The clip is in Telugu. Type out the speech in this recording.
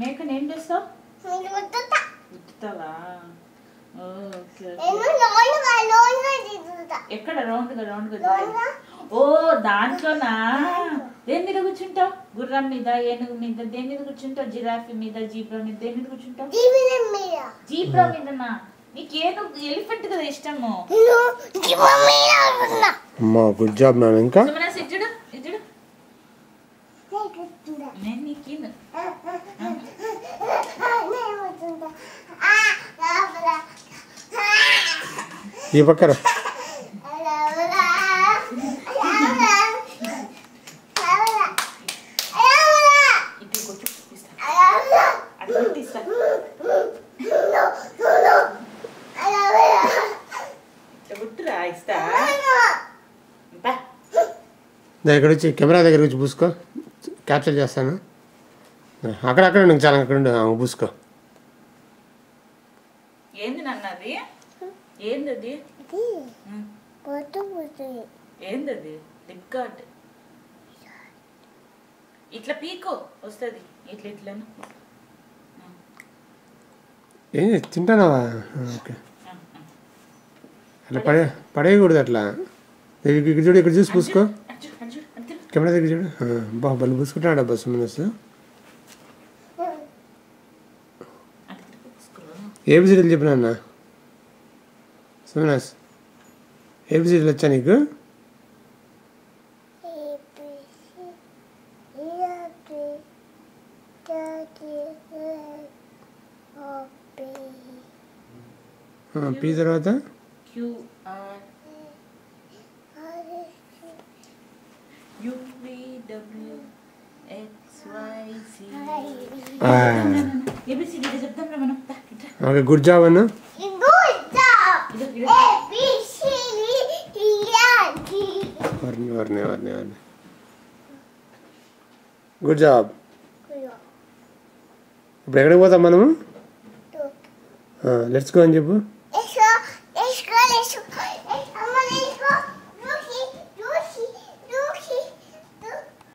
మేకని ఏం చేస్తావు? ఎక్కడ రౌండ్గా ఓ దాంట్లోనా? దేని మీద కూర్చుంటావు? గుర్రం మీద, ఏనుగు మీద, దేని మీద కూర్చుంటావు? జిరాఫీ మీద, జీబ్రా మీద, దేని మీద కూర్చుంటావు? జీబ్రా మీదనా? నీకు ఏనుగు ఎలిఫెంట్ కదా ఇష్టము. Good job ma'am. ఇంకా ఇచ్చుడు ఇచ్చుడు నేను నీకు ఈ పక్కన దగ్గర వచ్చి కెమెరా దగ్గర వచ్చి పూసుకో, క్యాప్చర్ చేస్తాను. అక్కడక్కడ నువ్వు చాలా అక్కడ పూసుకో. ఏంది నన్నది? ఏందది? ఏందది? Lip guard. ఇట్లా పీకో వస్తుంది. ఇట్లా ఇట్లా ఏం తింటానావా? ఓకే, అట్లా పడేయకూడదు. అట్లా ఇక్కడ చూడు, ఇక్కడ చూసి పూసుకో. కెమెరా దగ్గర చూడు. బాగా బలు పూసుకుంటాడు అబ్బా సుమనస్. ఏబిసిడీలు చెప్పినా అన్న సుమనస్, ఏబిసిడీలు వచ్చా నీకు? పీ తర్వాత ఓకే, గుడ్ జాబ్ అన్న. Good job. ఇప్పుడు ఎక్కడికి పోతాం మనము? లెట్స్ గో అని చెప్పు.